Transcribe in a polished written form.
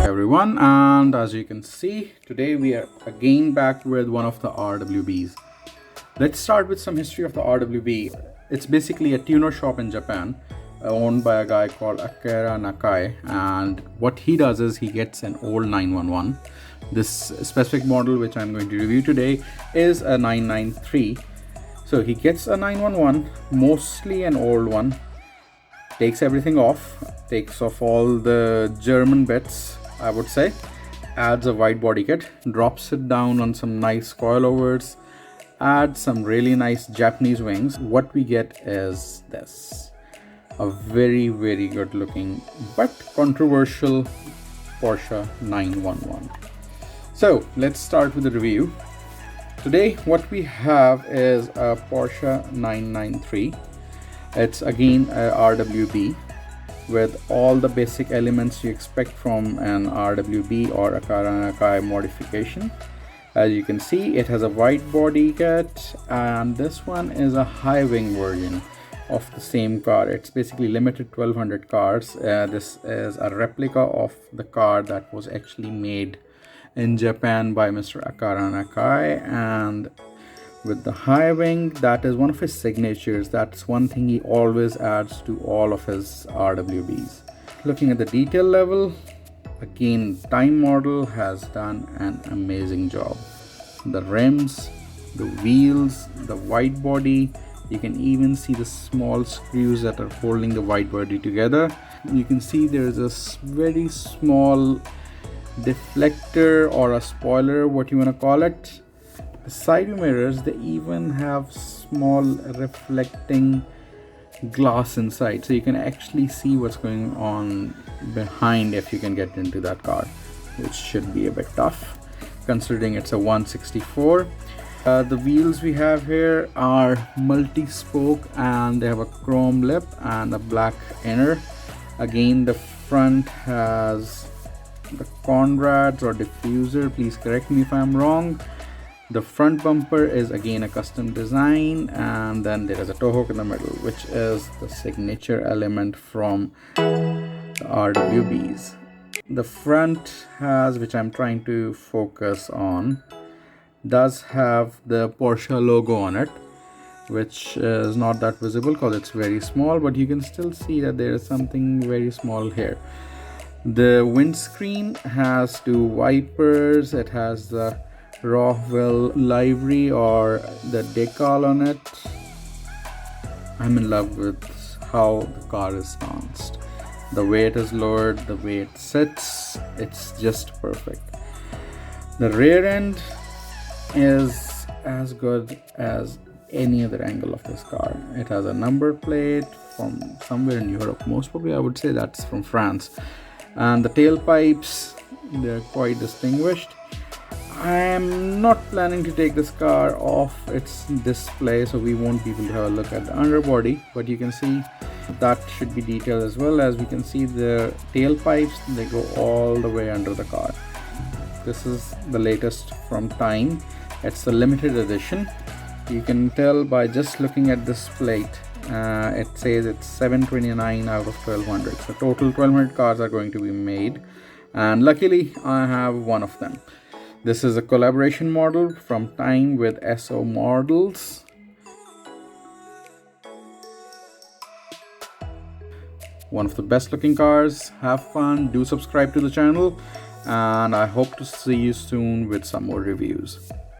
Everyone, and as you can see, today we are again back with one of the RWBs. Let's start with some history of the RWB. It's basically a tuner shop in Japan owned by a guy called Akira Nakai, and what he does is he gets an old 911. This specific model which I'm going to review today is a 993. So he gets a 911, mostly an old one, takes everything off, takes off all the German bits, I would say, adds a wide body kit, drops it down on some nice coilovers, adds some really nice Japanese wings. What we get is this, a very good looking but controversial Porsche 911. So let's start with the review. Today what we have is a Porsche 993. It's again a RWB with all the basic elements you expect from an RWB or Akira Nakai modification. As you can see, it has a wide body kit, and this one is a high wing version of the same car. It's basically limited 1200 cars. This is a replica of the car that was actually made in Japan by Mr. Akira Nakai, and with the high wing, that is one of his signatures. That's one thing he always adds to all of his RWBs. Looking at the detail level, again, Time model has done an amazing job. The rims, the wheels, the wide body, you can even see the small screws that are holding the wide body together. You can see there is a very small deflector or a spoiler, what you want to call it. The side view mirrors, they even have small reflecting glass inside, so you can actually see what's going on behind if you can get into that car, which should be a bit tough considering it's a 164. The wheels we have here are multi-spoke, and they have a chrome lip and a black inner. Again, the front has the Conrads or diffuser, please correct me if I'm wrong. The front bumper is again a custom design, and then there is a tow hook in the middle, which is the signature element from the RWBs. The front has, which I'm trying to focus on, does have the Porsche logo on it, which is not that visible because it's very small, but you can still see that there is something very small here. The windscreen has two wipers. It has the Rockwell livery or the decal on it. I'm in love with how the car is launched. The way it is lowered, the way it sits, it's just perfect. The rear end is as good as any other angle of this car. It has a number plate from somewhere in Europe, most probably I would say that's from France. And the tailpipes, they're quite distinguished. I am not planning to take this car off its display, so we won't be able to have a look at the underbody, but you can see that should be detailed as well. As we can see, the tailpipes, they go all the way under the car. This is the latest from Time. It's a limited edition. You can tell by just looking at this plate. It says it's 729 out of 1200. So total 1200 cars are going to be made, and luckily I have one of them. This is a collaboration model from Time with SO Models. One of the best looking cars. Have fun, do subscribe to the channel, and I hope to see you soon with some more reviews.